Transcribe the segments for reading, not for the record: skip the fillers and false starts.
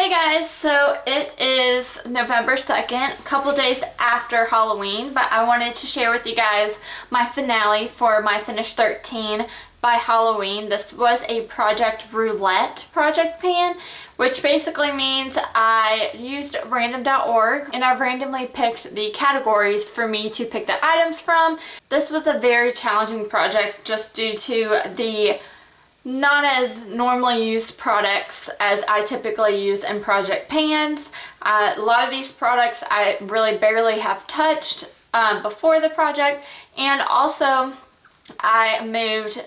Hey guys, so it is November 2nd, a couple days after Halloween, but I wanted to share with you guys my finale for my Finish 13 by Halloween. This was a Project Roulette project pan, which basically means I used random.org and I randomly picked the categories for me to pick the items from. This was a very challenging project just due to the not as normally used products as I typically use in project pans. A lot of these products I really barely have touched before the project, and also I moved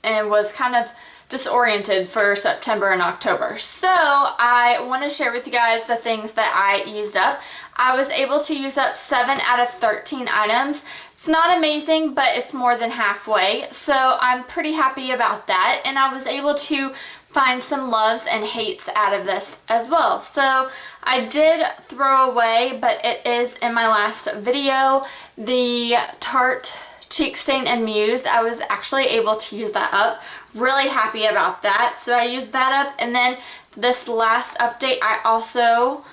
and was kind of disoriented for September and October. So I want to share with you guys the things that I used up. I was able to use up 7 out of 13 items. It's not amazing, but it's more than halfway. So I'm pretty happy about that. And I was able to find some loves and hates out of this as well. So I did throw away, but it is in my last video, the Tarte Cheek Stain and Muse. I was actually able to use that up. Really happy about that. So I used that up, and then this last update I also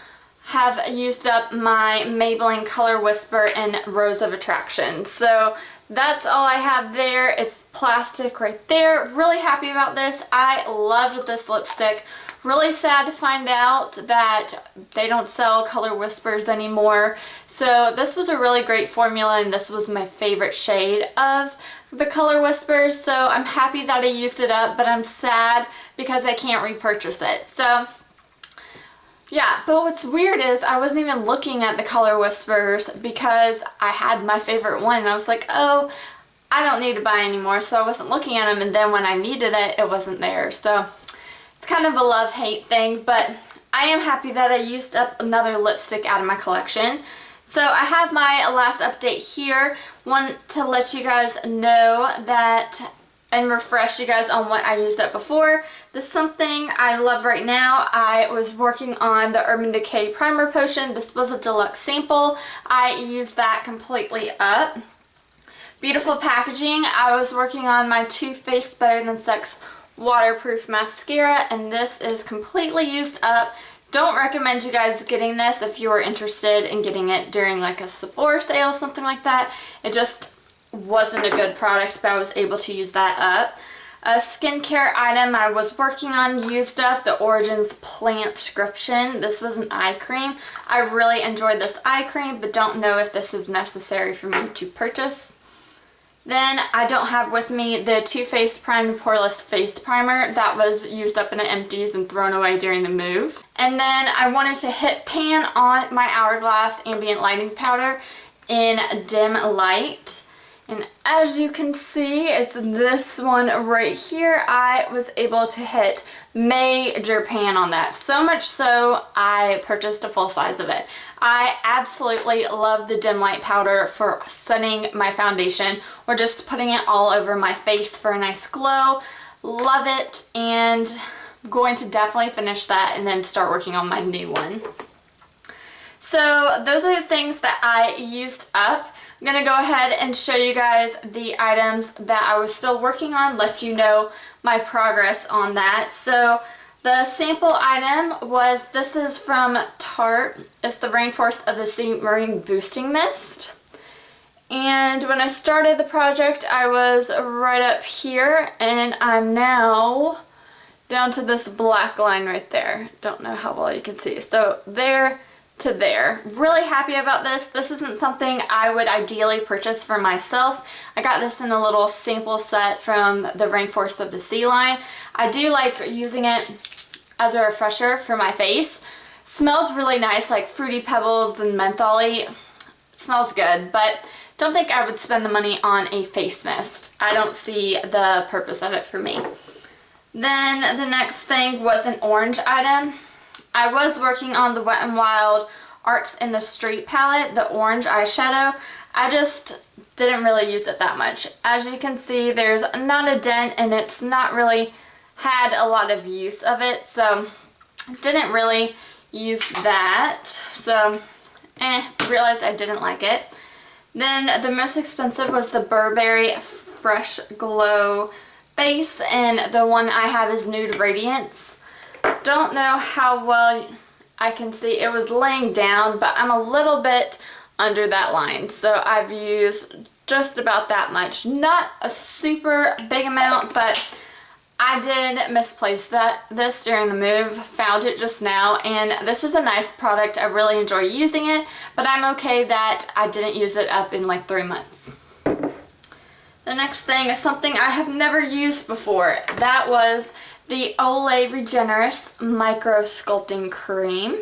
have used up my Maybelline Color Whisper and Rose of Attraction. So that's all I have there. It's plastic right there. Really happy about this. I loved this lipstick. Really sad to find out that they don't sell Color Whispers anymore. So this was a really great formula, and this was my favorite shade of the Color Whispers. So I'm happy that I used it up, but I'm sad because I can't repurchase it. So yeah, but what's weird is I wasn't even looking at the Color Whispers because I had my favorite one, and I was like, oh, I don't need to buy anymore. So I wasn't looking at them, and then when I needed it, it wasn't there. So it's kind of a love-hate thing, but I am happy that I used up another lipstick out of my collection. So I have my last update here. Want to let you guys know that and refresh you guys on what I used up before. This is something I love right now. I was working on the Urban Decay Primer Potion. This was a deluxe sample. I used that completely up. Beautiful packaging. I was working on my Too Faced Better Than Sex waterproof mascara, and this is completely used up. Don't recommend you guys getting this if you are interested in getting it during like a Sephora sale, something like that. It just wasn't a good product, but I was able to use that up. A skincare item I was working on used up the Origins Plant Scription. This was an eye cream. I really enjoyed this eye cream, but don't know if this is necessary for me to purchase. Then I don't have with me the Too Faced Prime Poreless Face Primer. That was used up in the empties and thrown away during the move. And then I wanted to hit pan on my Hourglass Ambient Lighting Powder in Dim Light. And as you can see, it's this one right here. I was able to hit major pan on that. So much so, I purchased a full size of it. I absolutely love the dim light powder for setting my foundation or just putting it all over my face for a nice glow. Love it, and I'm going to definitely finish that and then start working on my new one. So those are the things that I used up. I'm going to go ahead and show you guys the items that I was still working on, let you know my progress on that. So the sample item was, this is from Tarte. It's the Rainforest of the Sea Marine Boosting Mist. And when I started the project, I was right up here, and I'm now down to this black line right there. Don't know how well you can see. So there to there. Really happy about this. This isn't something I would ideally purchase for myself. I got this in a little sample set from the Rainforest of the Sea line. I do like using it as a refresher for my face. Smells really nice, like Fruity Pebbles and mentholy. It smells good, but don't think I would spend the money on a face mist. I don't see the purpose of it for me. Then the next thing was an orange item. I was working on the Wet n Wild Arts in the Street palette, the orange eyeshadow. I just didn't really use it that much. As you can see, there's not a dent, and it's not really had a lot of use of it, so didn't really use that. So realized I didn't like it. Then the most expensive was the Burberry Fresh Glow base, and the one I have is Nude Radiance. Don't know how well I can see it was laying down, but I'm a little bit under that line. So I've used just about that much. Not a super big amount, but I did misplace this during the move, found it just now, and this is a nice product. I really enjoy using it, but I'm okay that I didn't use it up in like 3 months. The next thing is something I have never used before. That was the Olay Regenerist Micro Sculpting Cream.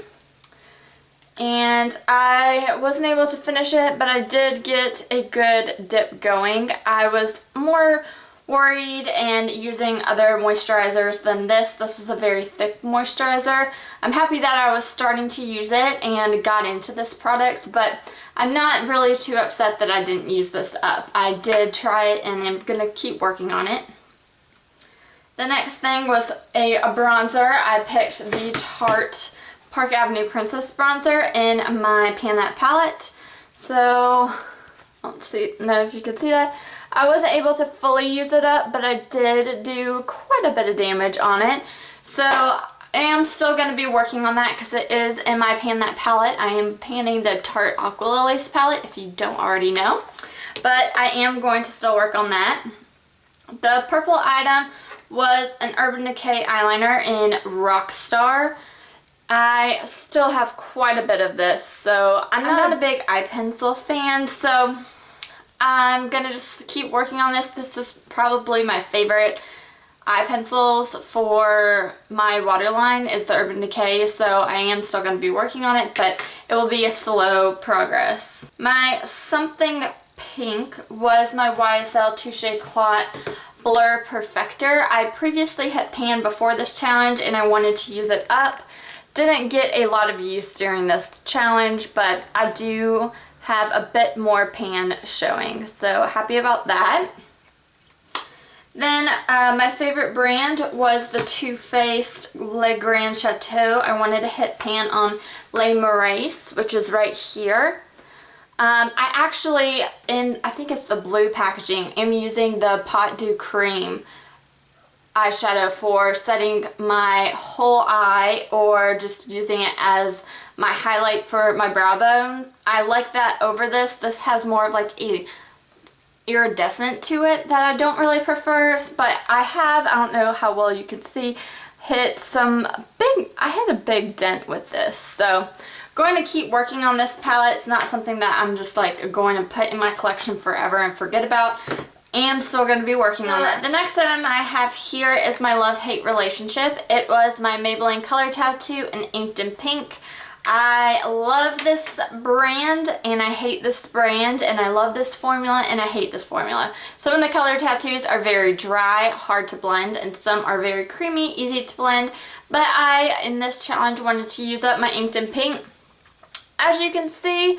And I wasn't able to finish it, but I did get a good dip going. I was more worried and using other moisturizers than this. This is a very thick moisturizer. I'm happy that I was starting to use it and got into this product, but I'm not really too upset that I didn't use this up. I did try it and I'm gonna keep working on it. The next thing was a bronzer. I picked the Tarte Park Avenue Princess bronzer in my Pan That palette. So, let's know if you can see that. I wasn't able to fully use it up, but I did do quite a bit of damage on it. So I am still going to be working on that because it is in my Pan That palette. I am panning the Tarte Aqua Lilies palette, if you don't already know. But I am going to still work on that. The purple item was an Urban Decay eyeliner in Rockstar. I still have quite a bit of this, so I'm not a big eye pencil fan, so I'm gonna just keep working on this. This is probably my favorite eye pencils for my waterline is the Urban Decay, so I am still gonna be working on it, but it will be a slow progress. My something pink was my YSL Touche Clot Blur Perfector. I previously hit pan before this challenge and I wanted to use it up. Didn't get a lot of use during this challenge, but I do have a bit more pan showing, so happy about that. Then my favorite brand was the Too Faced Le Grand Chateau. I wanted to hit pan on Le Merais, which is right here. I actually, I think it's the blue packaging, am using the Pot de Creme eyeshadow for setting my whole eye or just using it as my highlight for my brow bone. I like that over this. This has more of like a iridescent to it that I don't really prefer, but I don't know how well you can see, hit I had a big dent with this. So going to keep working on this palette. It's not something that I'm just like going to put in my collection forever and forget about. I'm still going to be working on that. The next item I have here is my love-hate relationship. It was my Maybelline Color Tattoo in Inked in Pink. I love this brand and I hate this brand, and I love this formula and I hate this formula. Some of the color tattoos are very dry, hard to blend, and some are very creamy, easy to blend. But I, in this challenge, wanted to use up my Inked in Pink. As you can see,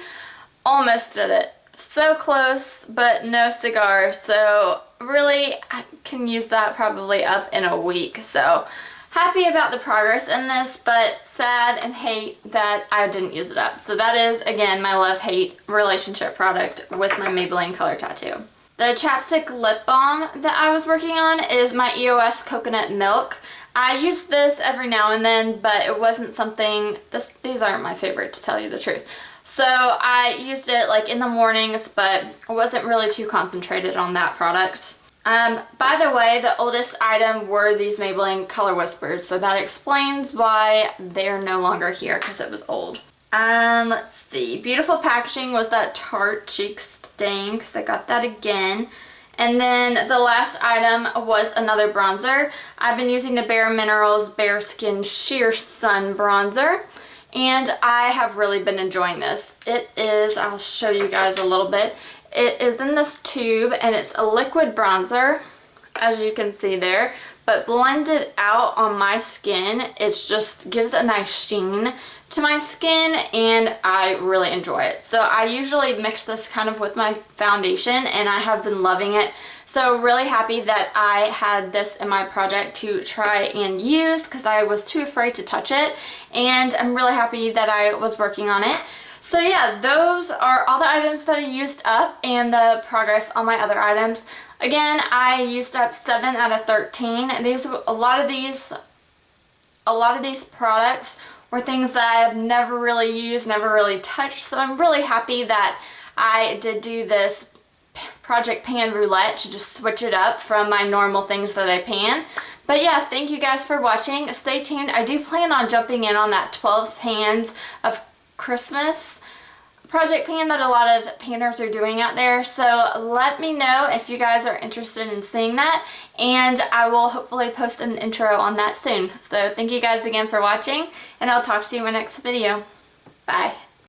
almost did it. So close, but no cigar. So really, I can use that probably up in a week. So happy about the progress in this, but sad and hate that I didn't use it up. So that is, again, my love-hate relationship product with my Maybelline Color Tattoo. The chapstick lip balm that I was working on is my EOS Coconut Milk. I use this every now and then, but it wasn't something, these aren't my favorite, to tell you the truth. So I used it like in the mornings, but I wasn't really too concentrated on that product. By the way, the oldest item were these Maybelline Color Whispers, so that explains why they're no longer here, because it was old. Let's see, beautiful packaging was that Tarte Cheek Stain, because I got that again. And then the last item was another bronzer. I've been using the Bare Minerals Bare Skin Sheer Sun Bronzer, and I have really been enjoying this. It is, I'll show you guys a little bit. It is in this tube, and it's a liquid bronzer, as you can see there, but blended out on my skin, it just gives a nice sheen to my skin, and I really enjoy it. So I usually mix this kind of with my foundation, and I have been loving it. So really happy that I had this in my project to try and use, because I was too afraid to touch it, and I'm really happy that I was working on it. So yeah, those are all the items that I used up and the progress on my other items. Again, I used up 7 out of 13. A lot of these products were things that I have never really used, never really touched, so I'm really happy that I did do this Project Pan Roulette to just switch it up from my normal things that I pan. But yeah, thank you guys for watching. Stay tuned. I do plan on jumping in on that 12 pans of Christmas project pan that a lot of panners are doing out there. So let me know if you guys are interested in seeing that, and I will hopefully post an intro on that soon. So thank you guys again for watching, and I'll talk to you in my next video. Bye.